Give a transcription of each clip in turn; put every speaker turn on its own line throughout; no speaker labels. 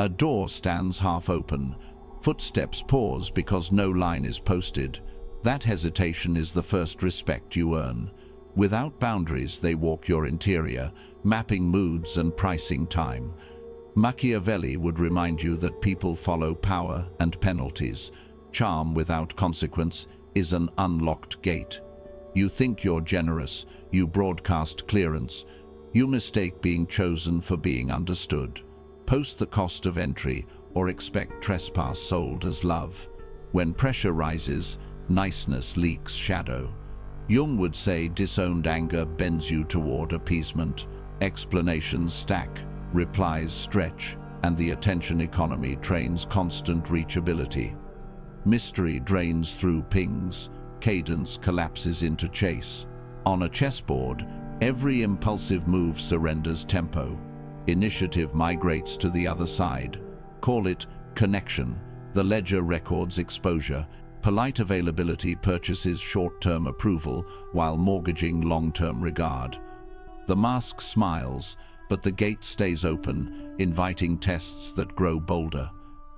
A door stands half open. Footsteps pause because no line is posted. That hesitation is the first respect you earn. Without boundaries, they walk your interior, mapping moods and pricing time. Machiavelli would remind you that people follow power and penalties. Charm without consequence is an unlocked gate. You think you're generous, you broadcast clearance. You mistake being chosen for being understood. Post the cost of entry or expect trespass sold as love. When pressure rises, niceness leaks shadow. Jung would say disowned anger bends you toward appeasement. Explanations stack, replies stretch, and the attention economy trains constant reachability. Mystery drains through pings, cadence collapses into chase. On a chessboard, every impulsive move surrenders tempo. Initiative migrates to the other side. Call it connection. The ledger records exposure. Polite availability purchases short-term approval while mortgaging long-term regard. The mask smiles, but the gate stays open, inviting tests that grow bolder.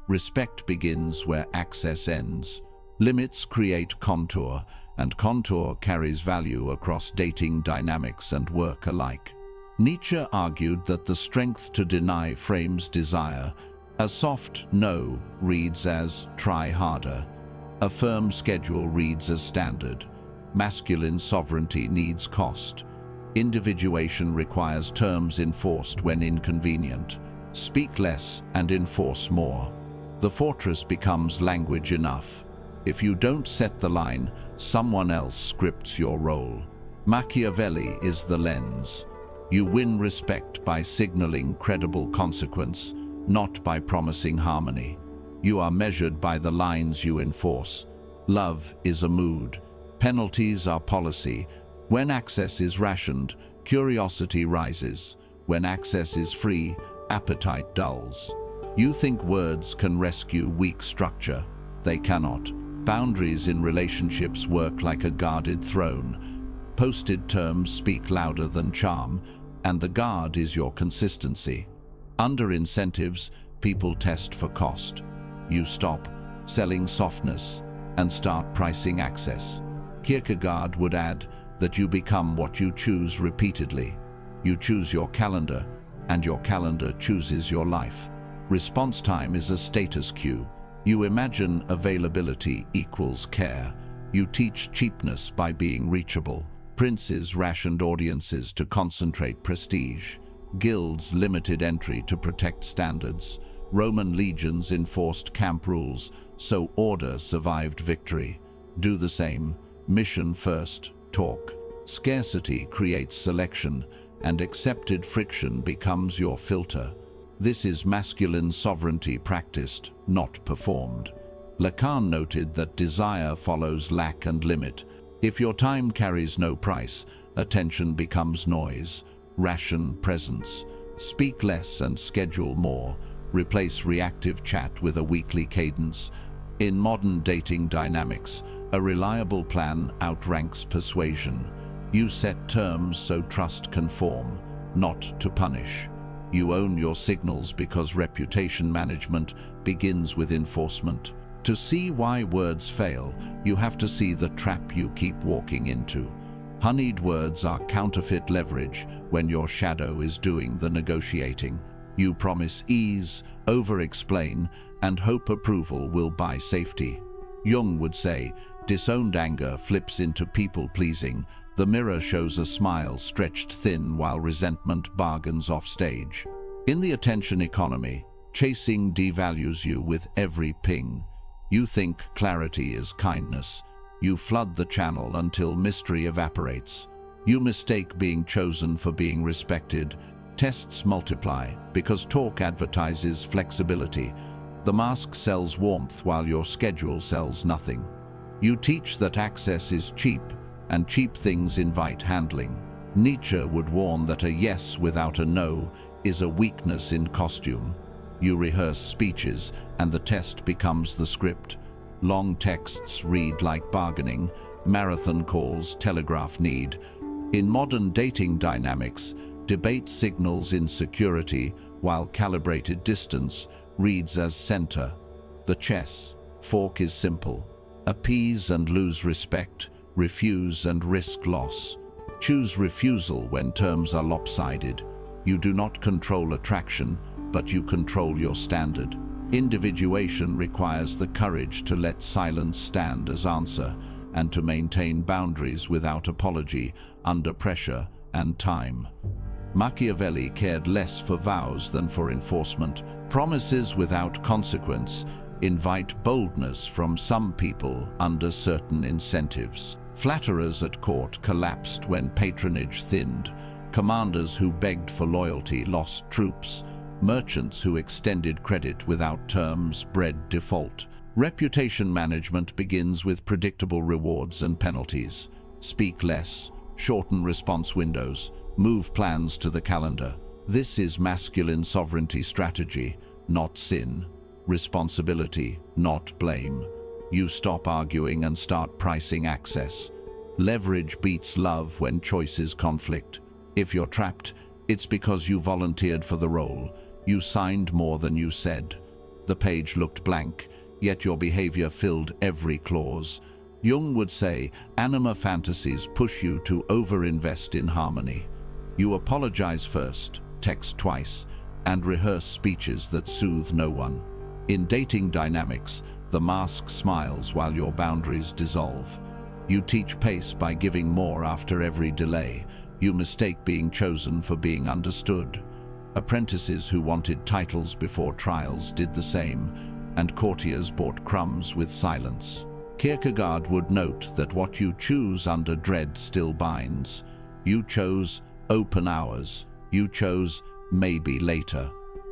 Respect begins where access ends. Limits create contour, and contour carries value across dating dynamics and work alike. Nietzsche argued that the strength to deny frames desire. A soft no reads as try harder. A firm schedule reads as standard. Masculine sovereignty needs cost. Individuation requires terms enforced when inconvenient. Speak less and enforce more. The fortress becomes language enough. If you don't set the line, someone else scripts your role. Machiavelli is the lens. You win respect by signaling credible consequence, not by promising harmony. You are measured by the lines you enforce. Love is a mood. Penalties are policy. When access is rationed, curiosity rises. When access is free, appetite dulls. You think words can rescue weak structure. They cannot. Boundaries in relationships work like a guarded throne. Posted terms speak louder than charm, and the guard is your consistency. Under incentives, people test for cost. You stop selling softness and start pricing access. Kierkegaard would add that you become what you choose repeatedly. You choose your calendar, and your calendar chooses your life. Response time is a status cue. You imagine availability equals care. You teach cheapness by being reachable. Princes rationed audiences to concentrate prestige. Guilds limited entry to protect standards. Roman legions enforced camp rules, so order survived victory. Do the same. Mission first, talk. Scarcity creates selection, and accepted friction becomes your filter. This is masculine sovereignty practiced, not performed. Lacan noted that desire follows lack and limit. If your time carries no price, attention becomes noise. Ration presence. Speak less and schedule more. Replace reactive chat with a weekly cadence. In modern dating dynamics, a reliable plan outranks persuasion. You set terms so trust can form, not to punish. You own your signals because reputation management begins with enforcement. To see why words fail, you have to see the trap you keep walking into. Honeyed words are counterfeit leverage when your shadow is doing the negotiating. You promise ease, over-explain, and hope approval will buy safety. Jung would say, disowned anger flips into people-pleasing. The mirror shows a smile stretched thin while resentment bargains off stage. In the attention economy, chasing devalues you with every ping. You think clarity is kindness. You flood the channel until mystery evaporates. You mistake being chosen for being respected. Tests multiply because talk advertises flexibility. The mask sells warmth while your schedule sells nothing. You teach that access is cheap, and cheap things invite handling. Nietzsche would warn that a yes without a no is a weakness in costume. You rehearse speeches, and the test becomes the script. Long texts read like bargaining, marathon calls telegraph need. In modern dating dynamics, debate signals insecurity, while calibrated distance reads as center. The chess fork is simple. Appease and lose respect, refuse and risk loss. Choose refusal when terms are lopsided. You do not control attraction, but you control your standard. Individuation requires the courage to let silence stand as answer and to maintain boundaries without apology, under pressure and time. Machiavelli cared less for vows than for enforcement. Promises without consequence invite boldness from some people under certain incentives. Flatterers at court collapsed when patronage thinned. Commanders who begged for loyalty lost troops. Merchants who extended credit without terms bred default. Reputation management begins with predictable rewards and penalties. Speak less, shorten response windows, move plans to the calendar. This is masculine sovereignty strategy, not sin. Responsibility, not blame. You stop arguing and start pricing access. Leverage beats love when choices conflict. If you're trapped, it's because you volunteered for the role. You signed more than you said. The page looked blank, yet your behavior filled every clause. Jung would say, anima fantasies push you to overinvest in harmony. You apologize first, text twice, and rehearse speeches that soothe no one. In dating dynamics, the mask smiles while your boundaries dissolve. You teach pace by giving more after every delay. You mistake being chosen for being understood. Apprentices who wanted titles before trials did the same, and courtiers bought crumbs with silence. Kierkegaard would note that what you choose under dread still binds. You chose open hours. You chose maybe later.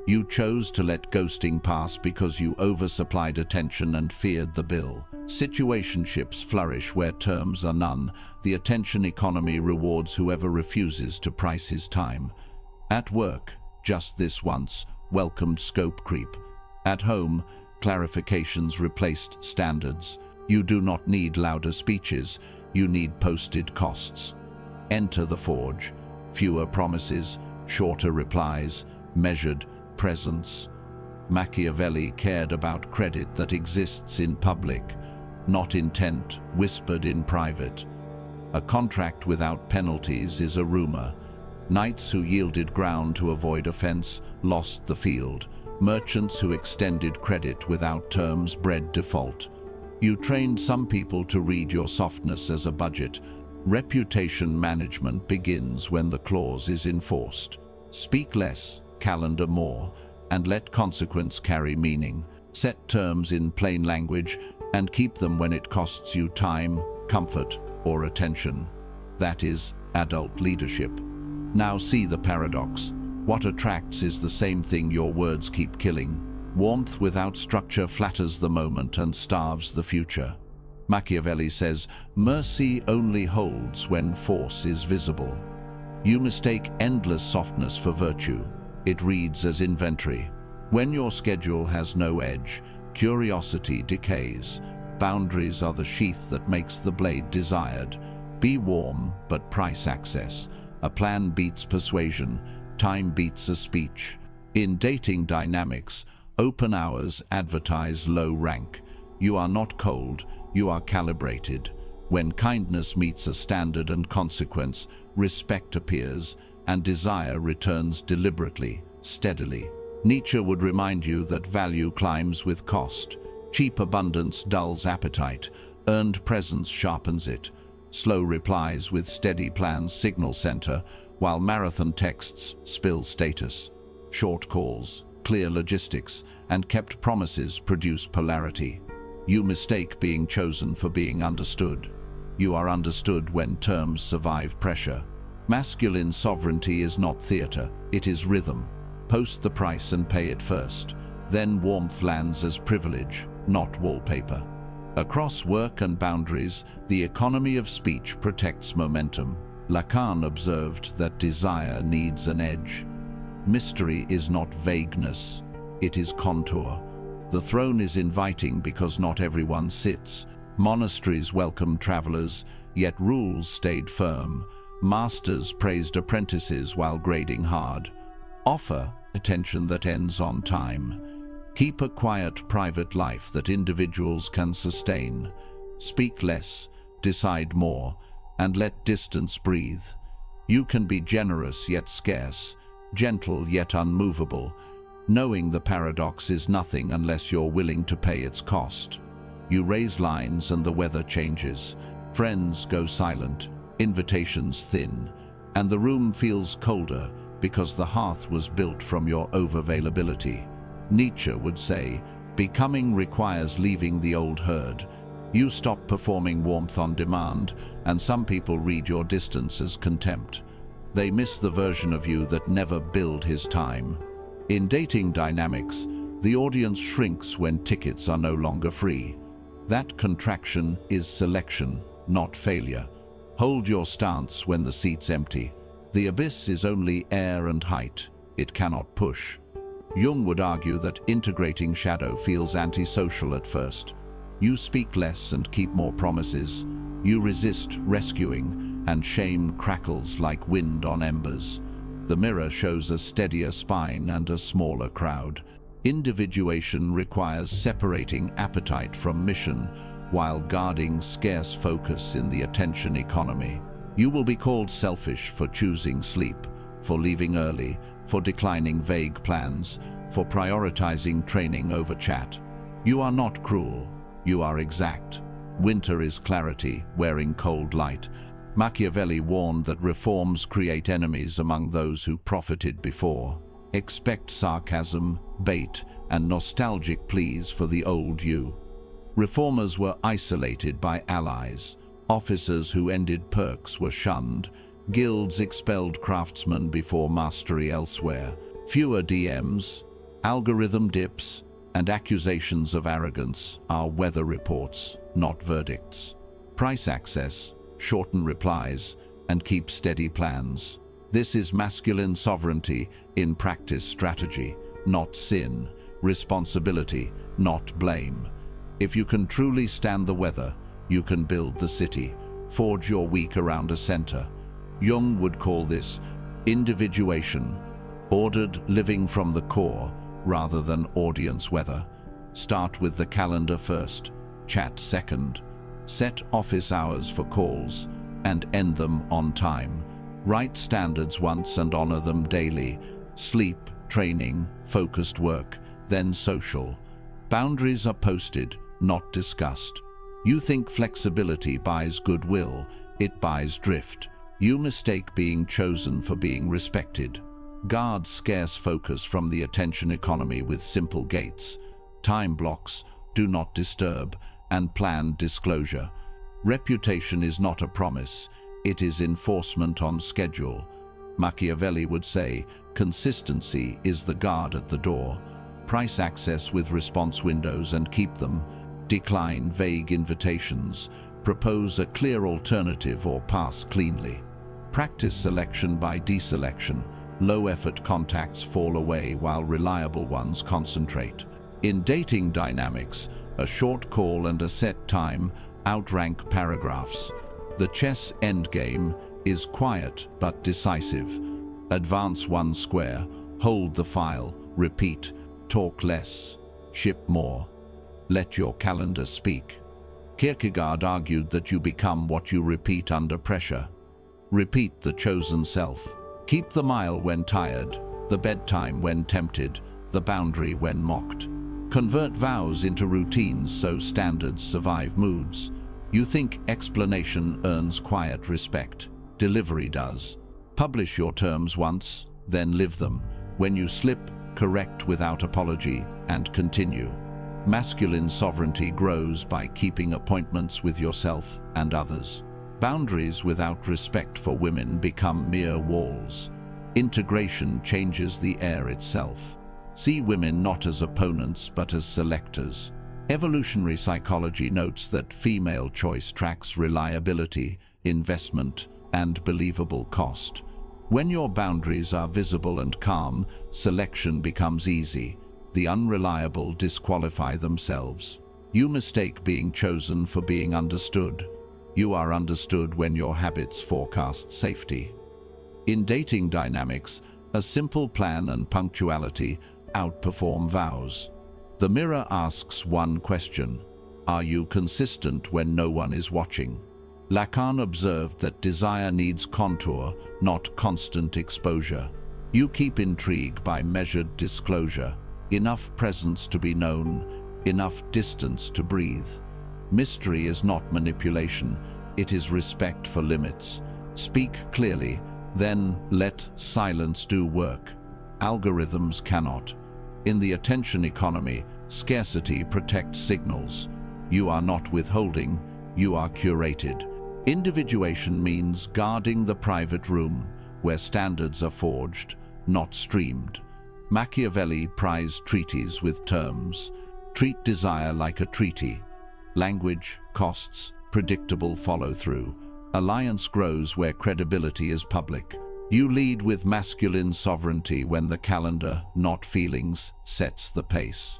You chose to let ghosting pass because you oversupplied attention and feared the bill. Situationships flourish where terms are none. The attention economy rewards whoever refuses to price his time. At work, just this once, welcomed scope creep. At home, clarifications replaced standards. You do not need louder speeches, you need posted costs. Enter the forge. Fewer promises, shorter replies, measured presence. Machiavelli cared about credit that exists in public, not intent whispered in private. A contract without penalties is a rumor. Knights who yielded ground to avoid offense lost the field. Merchants who extended credit without terms bred default. You trained some people to read your softness as a budget. Reputation management begins when the clause is enforced. Speak less, calendar more, and let consequence carry meaning. Set terms in plain language and keep them when it costs you time, comfort, or attention. That is adult leadership. Now see the paradox. What attracts is the same thing your words keep killing. Warmth without structure flatters the moment and starves the future. Machiavelli says, mercy only holds when force is visible. You mistake endless softness for virtue. It reads as inventory. When your schedule has no edge, curiosity decays. Boundaries are the sheath that makes the blade desired. Be warm, but price access. A plan beats persuasion. Time beats a speech. In dating dynamics, open hours advertise low rank. You are not cold, you are calibrated. When kindness meets a standard and consequence, respect appears, and desire returns deliberately, steadily. Nietzsche would remind you that value climbs with cost. Cheap abundance dulls appetite, earned presence sharpens it. Slow replies with steady plans signal center, while marathon texts spill status. Short calls, clear logistics, and kept promises produce polarity. You mistake being chosen for being understood. You are understood when terms survive pressure. Masculine sovereignty is not theater, it is rhythm. Post the price and pay it first. Then warmth lands as privilege, not wallpaper. Across work and boundaries, the economy of speech protects momentum. Lacan observed that desire needs an edge. Mystery is not vagueness, it is contour. The throne is inviting because not everyone sits. Monasteries welcomed travelers, yet rules stayed firm. Masters praised apprentices while grading hard. Offer attention that ends on time. Keep a quiet, private life that individuals can sustain. Speak less, decide more, and let distance breathe. You can be generous yet scarce, gentle yet unmovable. Knowing the paradox is nothing unless you're willing to pay its cost. You raise lines and the weather changes. Friends go silent, invitations thin, and the room feels colder because the hearth was built from your overavailability. Nietzsche would say, becoming requires leaving the old herd. You stop performing warmth on demand, and some people read your distance as contempt. They miss the version of you that never billed his time. In dating dynamics, the audience shrinks when tickets are no longer free. That contraction is selection, not failure. Hold your stance when the seat's empty. The abyss is only air and height. It cannot push. Jung would argue that integrating shadow feels antisocial at first. You speak less and keep more promises. You resist rescuing, and shame crackles like wind on embers. The mirror shows a steadier spine and a smaller crowd. Individuation requires separating appetite from mission, while guarding scarce focus in the attention economy. You will be called selfish for choosing sleep, for leaving early, for declining vague plans, for prioritizing training over chat. You are not cruel, you are exact. Winter is clarity, wearing cold light. Machiavelli warned that reforms create enemies among those who profited before. Expect sarcasm, bait, and nostalgic pleas for the old you. Reformers were isolated by allies. Officers who ended perks were shunned. Guilds expelled craftsmen before mastery elsewhere. Fewer DMs, algorithm dips, and accusations of arrogance are weather reports, not verdicts. Price access, shorten replies, and keep steady plans. This is masculine sovereignty in practice strategy, not sin, responsibility, not blame. If you can truly stand the weather, you can build the city, forge your week around a center. Jung would call this individuation, ordered living from the core rather than audience weather. Start with the calendar first, chat second. Set office hours for calls and end them on time. Write standards once and honor them daily. Sleep, training, focused work, then social. Boundaries are posted, not discussed. You think flexibility buys goodwill, it buys drift. You mistake being chosen for being respected. Guard scarce focus from the attention economy with simple gates. Time blocks, do not disturb, and planned disclosure. Reputation is not a promise, it is enforcement on schedule. Machiavelli would say, consistency is the guard at the door. Price access with response windows and keep them. Decline vague invitations. Propose a clear alternative or pass cleanly. Practice selection by deselection. Low-effort contacts fall away while reliable ones concentrate. In dating dynamics, a short call and a set time outrank paragraphs. The chess endgame is quiet but decisive. Advance one square, hold the file, repeat, talk less, ship more. Let your calendar speak. Kierkegaard argued that you become what you repeat under pressure. Repeat the chosen self. Keep the mile when tired, the bedtime when tempted, the boundary when mocked. Convert vows into routines so standards survive moods. You think explanation earns quiet respect. Delivery does. Publish your terms once, then live them. When you slip, correct without apology, and continue. Masculine sovereignty grows by keeping appointments with yourself and others. Boundaries without respect for women become mere walls. Integration changes the air itself. See women not as opponents but as selectors. Evolutionary psychology notes that female choice tracks reliability, investment, and believable cost. When your boundaries are visible and calm, selection becomes easy. The unreliable disqualify themselves. You mistake being chosen for being understood. You are understood when your habits forecast safety. In dating dynamics, a simple plan and punctuality outperform vows. The mirror asks one question: are you consistent when no one is watching? Lacan observed that desire needs contour, not constant exposure. You keep intrigue by measured disclosure, enough presence to be known, enough distance to breathe. Mystery is not manipulation, it is respect for limits. Speak clearly, then let silence do work. Algorithms cannot. In the attention economy, scarcity protects signals. You are not withholding, you are curated. Individuation means guarding the private room, where standards are forged, not streamed. Machiavelli prized treaties with terms. Treat desire like a treaty. Language, costs, predictable follow-through. Alliance grows where credibility is public. You lead with masculine sovereignty when the calendar, not feelings, sets the pace.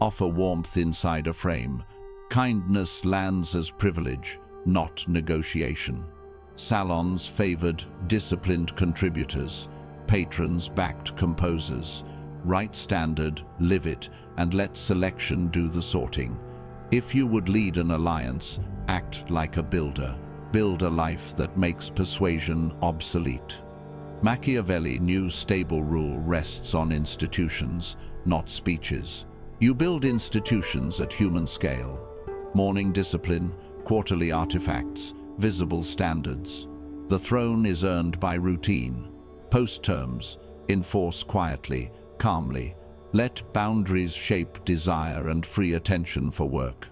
Offer warmth inside a frame. Kindness lands as privilege, not negotiation. Salons favored disciplined contributors. Patrons backed composers. Write standard, live it, and let selection do the sorting. If you would lead an alliance, act like a builder. Build a life that makes persuasion obsolete. Machiavelli knew stable rule rests on institutions, not speeches. You build institutions at human scale. Morning discipline, quarterly artifacts, visible standards. The throne is earned by routine. Post terms, enforce quietly, calmly. Let boundaries shape desire and free attention for work.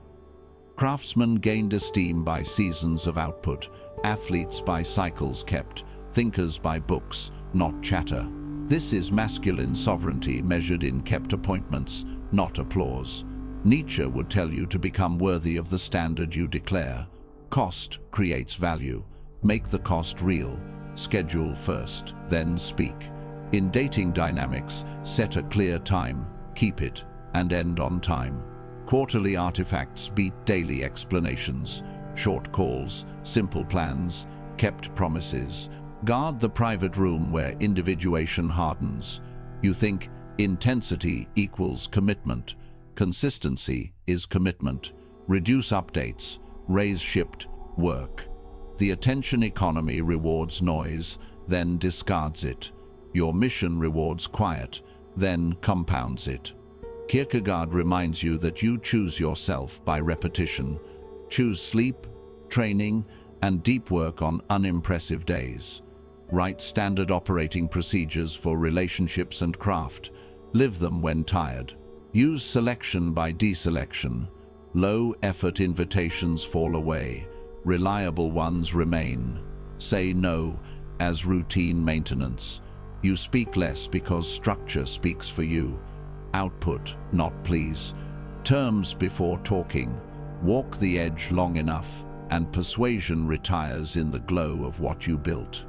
Craftsmen gained esteem by seasons of output, athletes by cycles kept, thinkers by books, not chatter. This is masculine sovereignty measured in kept appointments, not applause. Nietzsche would tell you to become worthy of the standard you declare. Cost creates value. Make the cost real. Schedule first, then speak. In dating dynamics, set a clear time, keep it, and end on time. Quarterly artifacts beat daily explanations. Short calls, simple plans, kept promises. Guard the private room where individuation hardens. You think intensity equals commitment. Consistency is commitment. Reduce updates. Raise shipped work. The attention economy rewards noise, then discards it. Your mission rewards quiet, then compounds it. Kierkegaard reminds you that you choose yourself by repetition. Choose sleep, training, and deep work on unimpressive days. Write standard operating procedures for relationships and craft. Live them when tired. Use selection by deselection. Low-effort invitations fall away. Reliable ones remain. Say no as routine maintenance. You speak less because structure speaks for you. Output, not please. Terms before talking. Walk the edge long enough, and persuasion retires in the glow of what you built.